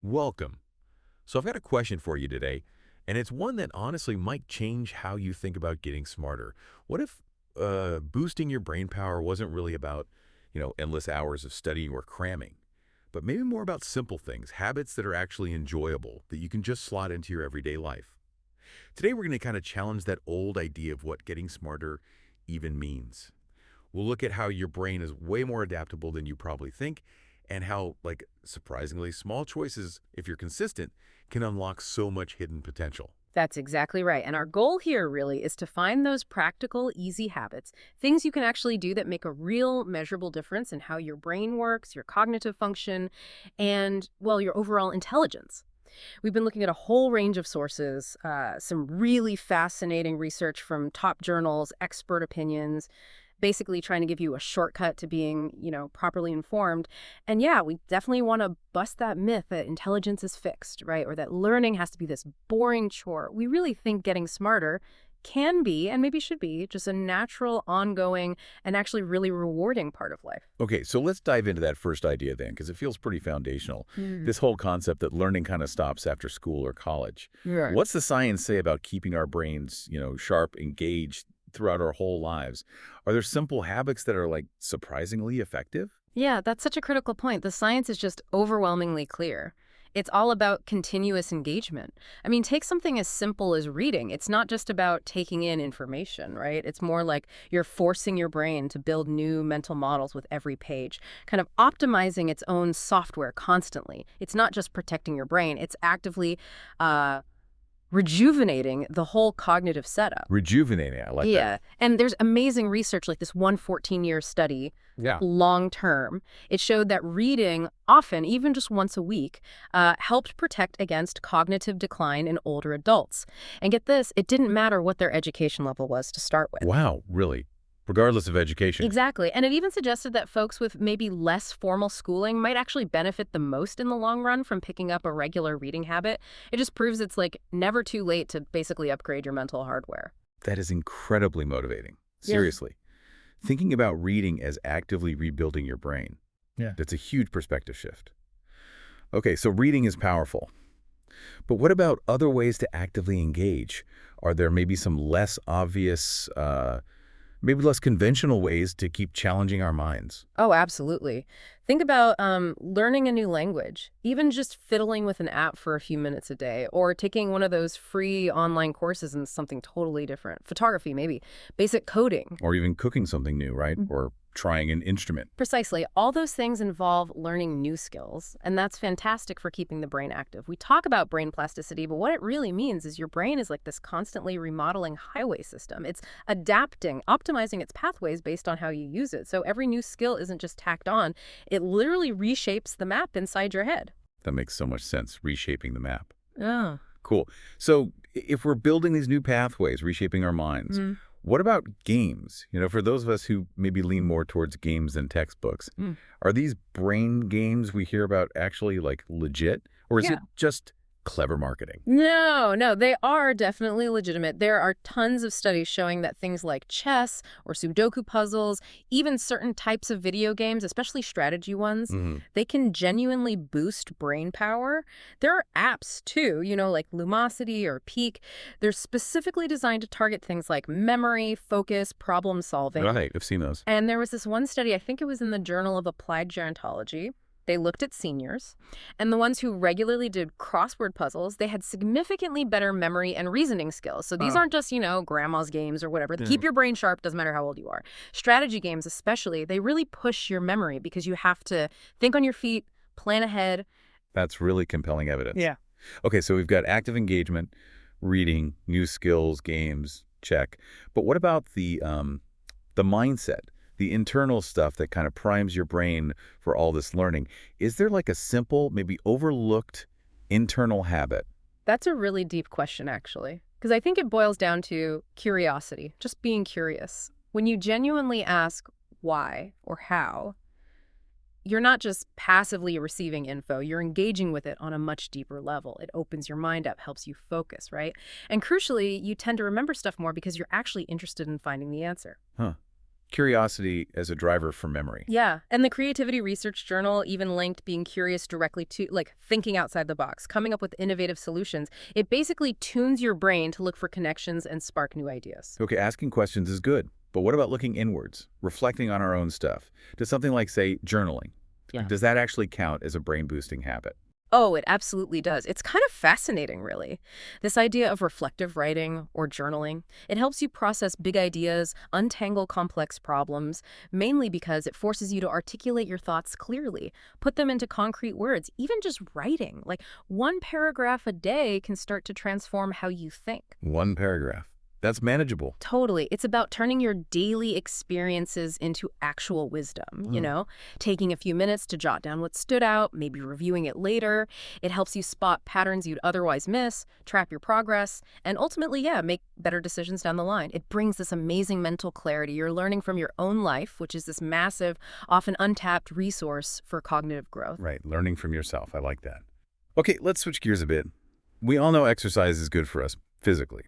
Welcome. So I've got a question for you today, and it's one that honestly might change how you think about getting smarter. What if boosting your brain power wasn't really about, endless hours of studying or cramming, but maybe more about simple things, habits that are actually enjoyable, that you can just slot into your everyday life? Today we're going to kind of challenge that old idea of what getting smarter even means. We'll look at how your brain is way more adaptable than you probably think, and how, surprisingly, small choices, if you're consistent, can unlock so much hidden potential. That's exactly right. And our goal here really is to find those practical, easy habits, things you can actually do that make a real measurable difference in how your brain works, your cognitive function, and, well, your overall intelligence. We've been looking at a whole range of sources, some really fascinating research from top journals, expert opinions, basically trying to give you a shortcut to being, properly informed. And yeah, we definitely want to bust that myth that intelligence is fixed, right? Or that learning has to be this boring chore. We really think getting smarter can be, and maybe should be, just a natural, ongoing, and actually really rewarding part of life. Okay, so let's dive into that first idea then, because it feels pretty foundational. Mm. This whole concept that learning kind of stops after school or college. Right. What's the science say about keeping our brains, sharp, engaged throughout our whole lives? Are there simple habits that are, surprisingly effective? Yeah, that's such a critical point. The science is just overwhelmingly clear. It's all about continuous engagement. I mean, take something as simple as reading. It's not just about taking in information, right? It's more like you're forcing your brain to build new mental models with every page, kind of optimizing its own software constantly. It's not just protecting your brain. It's actively rejuvenating the whole cognitive setup. Rejuvenating, I like that. Yeah. And there's amazing research like this one 14-year study, Yeah. long term. It showed that reading often, even just once a week, helped protect against cognitive decline in older adults. And get this, it didn't matter what their education level was to start with. Wow, really? Regardless of education? Exactly. And it even suggested that folks with maybe less formal schooling might actually benefit the most in the long run from picking up a regular reading habit. It just proves it's never too late to basically upgrade your mental hardware. That is incredibly motivating. Yeah. Seriously. Thinking about reading as actively rebuilding your brain. Yeah. That's a huge perspective shift. Okay, so reading is powerful. But what about other ways to actively engage? Are there maybe some less obvious, maybe less conventional ways to keep challenging our minds? Oh, absolutely. Think about learning a new language, even just fiddling with an app for a few minutes a day, or taking one of those free online courses in something totally different. Photography, maybe. Basic coding. Or even cooking something new, right? Or trying an instrument. Precisely. All those things involve learning new skills, and that's fantastic for keeping the brain active. We talk about brain plasticity, but what it really means is your brain is like this constantly remodeling highway system. It's adapting, optimizing its pathways based on how you use it. So every new skill isn't just tacked on. It literally reshapes the map inside your head. That makes so much sense, reshaping the map. Yeah. Cool. So if we're building these new pathways, reshaping our minds, what about games? For those of us who maybe lean more towards games than textbooks, are these brain games we hear about actually legit? Or is it just clever marketing? No, they are definitely legitimate. There are tons of studies showing that things like chess or Sudoku puzzles, even certain types of video games, especially strategy ones, they can genuinely boost brain power. There are apps too, like Lumosity or Peak. They're specifically designed to target things like memory, focus, problem solving. Right, I've seen those. And there was this one study, I think it was in the Journal of Applied Gerontology. They looked at seniors, and the ones who regularly did crossword puzzles, they had significantly better memory and reasoning skills. So these aren't just, grandma's games or whatever. Keep your brain sharp, doesn't matter how old you are. Strategy games especially, they really push your memory because you have to think on your feet, plan ahead. That's really compelling evidence. Yeah. Okay, so we've got active engagement, reading, new skills, games, check. But what about the mindset? The internal stuff that kind of primes your brain for all this learning. Is there a simple, maybe overlooked internal habit? That's a really deep question, actually, because I think it boils down to curiosity, just being curious. When you genuinely ask why or how, you're not just passively receiving info, you're engaging with it on a much deeper level. It opens your mind up, helps you focus, right? And crucially, you tend to remember stuff more because you're actually interested in finding the answer. Huh. Curiosity as a driver for memory. Yeah, and the Creativity Research Journal even linked being curious directly to, like, thinking outside the box, coming up with innovative solutions. It basically tunes your brain to look for connections and spark new ideas. Okay, asking questions is good, but what about looking inwards, reflecting on our own stuff? Does something like, say, journaling, Yeah. does that actually count as a brain-boosting habit? Oh, it absolutely does. It's kind of fascinating, really. This idea of reflective writing or journaling, it helps you process big ideas, untangle complex problems, mainly because it forces you to articulate your thoughts clearly, put them into concrete words, even just writing. Like, one paragraph a day can start to transform how you think. One paragraph. That's manageable. Totally. It's about turning your daily experiences into actual wisdom, taking a few minutes to jot down what stood out, maybe reviewing it later. It helps you spot patterns you'd otherwise miss, track your progress, and ultimately, make better decisions down the line. It brings this amazing mental clarity you're learning from your own life, which is this massive, often untapped resource for cognitive growth. Right, learning from yourself. I like that. Okay, let's switch gears a bit. We all know exercise is good for us physically.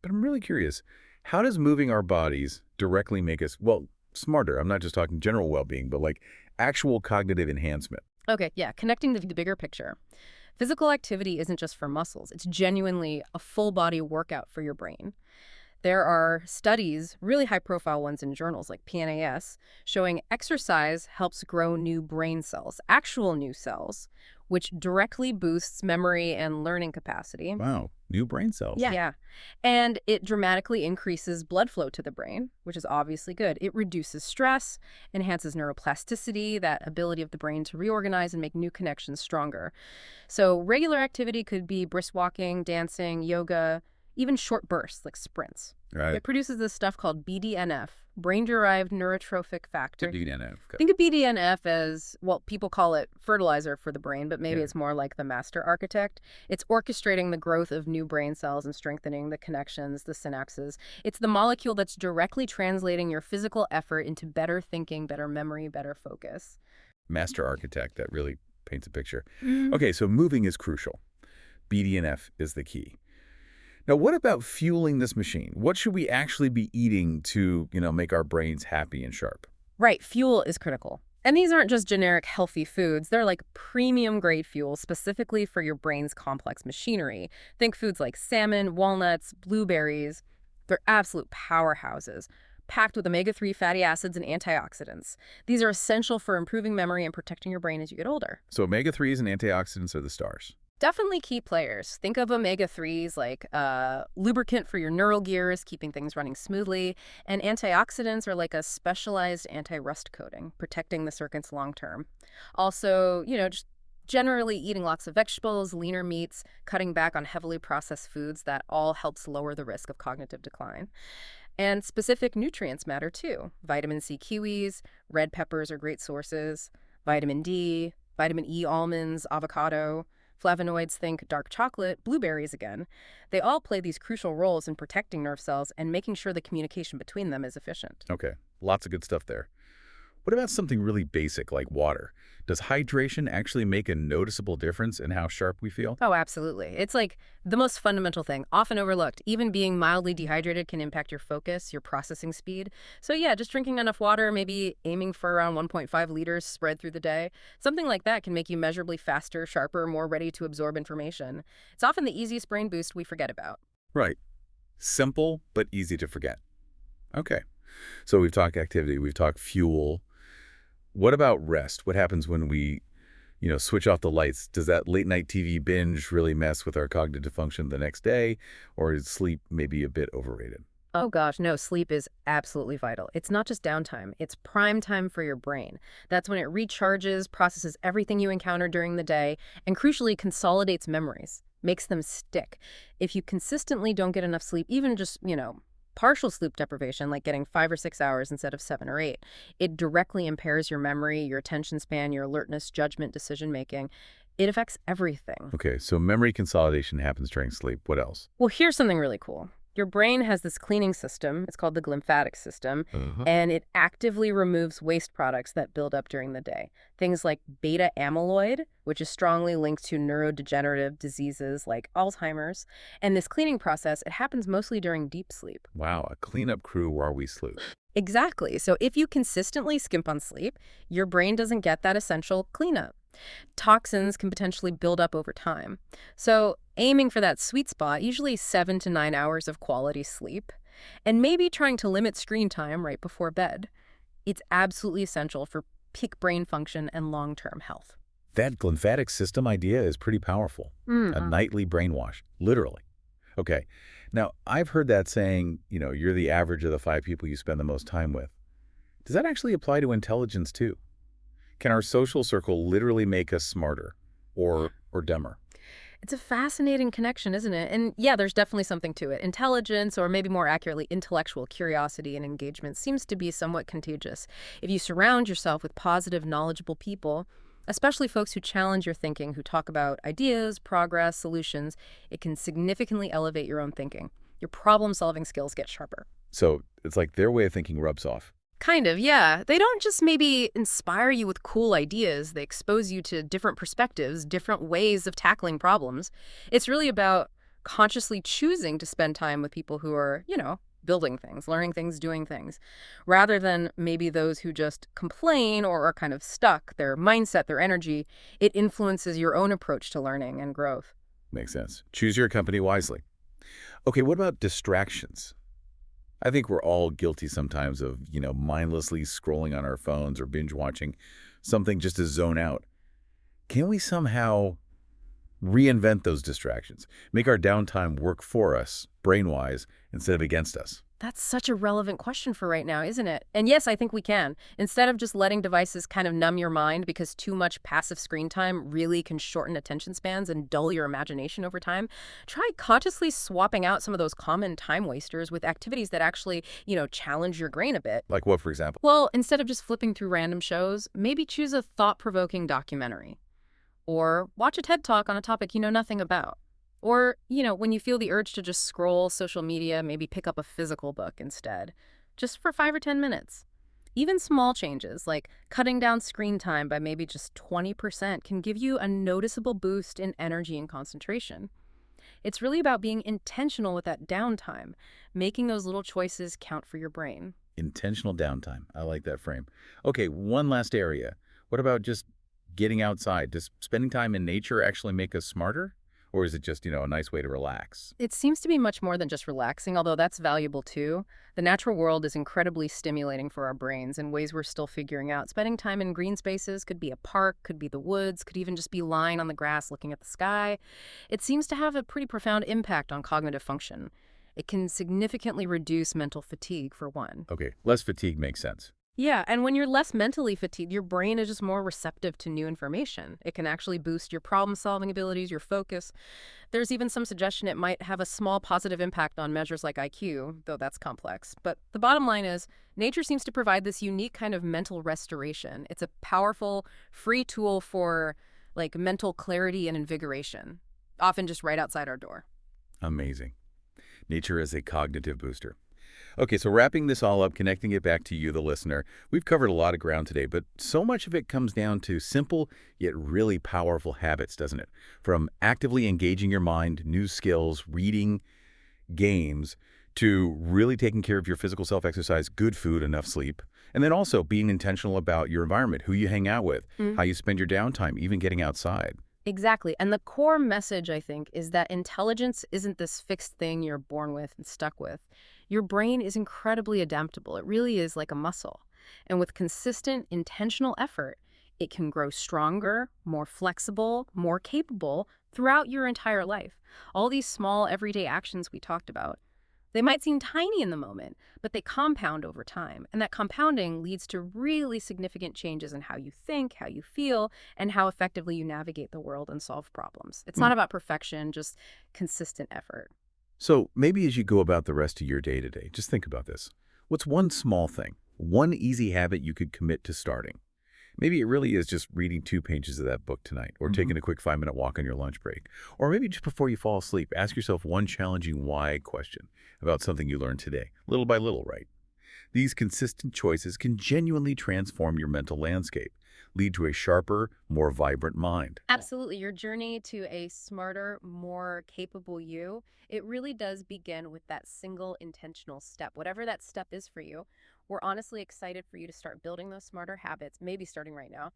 But I'm really curious, how does moving our bodies directly make us, well, smarter? I'm not just talking general well-being, but like actual cognitive enhancement. Okay, yeah, connecting the bigger picture. Physical activity isn't just for muscles. It's genuinely a full-body workout for your brain. There are studies, really high-profile ones in journals like PNAS, showing exercise helps grow new brain cells, actual new cells, which directly boosts memory and learning capacity. Wow, new brain cells. Yeah. And it dramatically increases blood flow to the brain, which is obviously good. It reduces stress, enhances neuroplasticity, that ability of the brain to reorganize and make new connections stronger. So regular activity could be brisk walking, dancing, yoga, even short bursts like sprints. Right. It produces this stuff called BDNF, brain-derived neurotrophic factor. BDNF. Think of BDNF as, well, people call it fertilizer for the brain, but maybe it's more like the master architect. It's orchestrating the growth of new brain cells and strengthening the connections, the synapses. It's the molecule that's directly translating your physical effort into better thinking, better memory, better focus. Master architect, that really paints a picture. Okay, so moving is crucial. BDNF is the key. Now, what about fueling this machine? What should we actually be eating to, make our brains happy and sharp? Right, fuel is critical. And these aren't just generic healthy foods. They're like premium grade fuel specifically for your brain's complex machinery. Think foods like salmon, walnuts, blueberries. They're absolute powerhouses, packed with omega-3 fatty acids and antioxidants. These are essential for improving memory and protecting your brain as you get older. So omega-3s and antioxidants are the stars. Definitely key players. Think of omega-3s like lubricant for your neural gears, keeping things running smoothly, and antioxidants are like a specialized anti-rust coating, protecting the circuits long term. Also, just generally eating lots of vegetables, leaner meats, cutting back on heavily processed foods, that all helps lower the risk of cognitive decline. And specific nutrients matter too. Vitamin C kiwis, red peppers are great sources, vitamin D, vitamin E almonds, avocado. Flavonoids, think dark chocolate, blueberries again. They all play these crucial roles in protecting nerve cells and making sure the communication between them is efficient. Okay, lots of good stuff there. What about something really basic like water? Does hydration actually make a noticeable difference in how sharp we feel? Oh, absolutely. It's like the most fundamental thing, often overlooked. Even being mildly dehydrated can impact your focus, your processing speed. So yeah, just drinking enough water, maybe aiming for around 1.5 liters spread through the day. Something like that can make you measurably faster, sharper, more ready to absorb information. It's often the easiest brain boost we forget about. Right. Simple, but easy to forget. Okay. So we've talked activity, we've talked fuel. What about rest? What happens when we, switch off the lights? Does that late night TV binge really mess with our cognitive function the next day? Or is sleep maybe a bit overrated? Oh gosh, no, sleep is absolutely vital. It's not just downtime, it's prime time for your brain. That's when it recharges, processes everything you encounter during the day, and crucially consolidates memories, makes them stick. If you consistently don't get enough sleep, even just, partial sleep deprivation, like getting 5 or 6 hours instead of 7 or 8, it directly impairs your memory, your attention span, your alertness, judgment, decision-making. It affects everything. Okay, so memory consolidation happens during sleep. What else? Well, here's something really cool. Your brain has this cleaning system. It's called the glymphatic system, and it actively removes waste products that build up during the day. Things like beta amyloid, which is strongly linked to neurodegenerative diseases like Alzheimer's. And this cleaning process, it happens mostly during deep sleep. Wow, a cleanup crew while we sleep. Exactly. So if you consistently skimp on sleep, your brain doesn't get that essential cleanup. Toxins can potentially build up over time. So aiming for that sweet spot, usually 7 to 9 hours of quality sleep, and maybe trying to limit screen time right before bed. It's absolutely essential for peak brain function and long-term health. That lymphatic system idea is pretty powerful. A nightly brainwash, literally. Okay. Now, I've heard that saying, you're the average of the 5 people you spend the most time with. Does that actually apply to intelligence too? Can our social circle literally make us smarter or dumber? It's a fascinating connection, isn't it? And yeah, there's definitely something to it. Intelligence, or maybe more accurately, intellectual curiosity and engagement, seems to be somewhat contagious. If you surround yourself with positive, knowledgeable people, especially folks who challenge your thinking, who talk about ideas, progress, solutions, it can significantly elevate your own thinking. Your problem-solving skills get sharper. So it's like their way of thinking rubs off. Kind of, yeah. They don't just maybe inspire you with cool ideas, they expose you to different perspectives, different ways of tackling problems. It's really about consciously choosing to spend time with people who are, building things, learning things, doing things, rather than maybe those who just complain or are kind of stuck. Their mindset, their energy, it influences your own approach to learning and growth. Makes sense. Choose your company wisely. Okay, what about distractions? I think we're all guilty sometimes of, mindlessly scrolling on our phones or binge watching something just to zone out. Can we somehow reinvent those distractions, make our downtime work for us, brain-wise, instead of against us? That's such a relevant question for right now, isn't it? And yes, I think we can. Instead of just letting devices kind of numb your mind because too much passive screen time really can shorten attention spans and dull your imagination over time, try consciously swapping out some of those common time wasters with activities that actually, challenge your brain a bit. Like what, for example? Well, instead of just flipping through random shows, maybe choose a thought-provoking documentary. Or watch a TED Talk on a topic you know nothing about. Or, when you feel the urge to just scroll social media, maybe pick up a physical book instead, just for 5 or 10 minutes. Even small changes, like cutting down screen time by maybe just 20%, can give you a noticeable boost in energy and concentration. It's really about being intentional with that downtime, making those little choices count for your brain. Intentional downtime. I like that frame. Okay, one last area. What about just getting outside? Does spending time in nature actually make us smarter? Or is it just, a nice way to relax? It seems to be much more than just relaxing, although that's valuable too. The natural world is incredibly stimulating for our brains in ways we're still figuring out. Spending time in green spaces could be a park, could be the woods, could even just be lying on the grass looking at the sky. It seems to have a pretty profound impact on cognitive function. It can significantly reduce mental fatigue, for one. Okay, less fatigue makes sense. Yeah, and when you're less mentally fatigued, your brain is just more receptive to new information. It can actually boost your problem-solving abilities, your focus. There's even some suggestion it might have a small positive impact on measures like IQ, though that's complex. But the bottom line is, nature seems to provide this unique kind of mental restoration. It's a powerful, free tool for, mental clarity and invigoration, often just right outside our door. Amazing. Nature is a cognitive booster. Okay, so wrapping this all up, connecting it back to you, the listener, we've covered a lot of ground today, but so much of it comes down to simple yet really powerful habits, doesn't it? From actively engaging your mind, new skills, reading, games, to really taking care of your physical self-exercise, good food, enough sleep, and then also being intentional about your environment, who you hang out with, how you spend your downtime, even getting outside. Exactly. And the core message, I think, is that intelligence isn't this fixed thing you're born with and stuck with. Your brain is incredibly adaptable. It really is like a muscle. And with consistent, intentional effort, it can grow stronger, more flexible, more capable throughout your entire life. All these small, everyday actions we talked about, they might seem tiny in the moment, but they compound over time. And that compounding leads to really significant changes in how you think, how you feel, and how effectively you navigate the world and solve problems. It's not about perfection, just consistent effort. So maybe as you go about the rest of your day today, just think about this. What's one small thing, one easy habit you could commit to starting? Maybe it really is just reading 2 pages of that book tonight, or taking a quick 5-minute walk on your lunch break. Or maybe just before you fall asleep, ask yourself one challenging why question about something you learned today, little by little, right? These consistent choices can genuinely transform your mental landscape, lead to a sharper, more vibrant mind. Absolutely. Your journey to a smarter, more capable you, it really does begin with that single intentional step, whatever that step is for you. We're honestly excited for you to start building those smarter habits, maybe starting right now.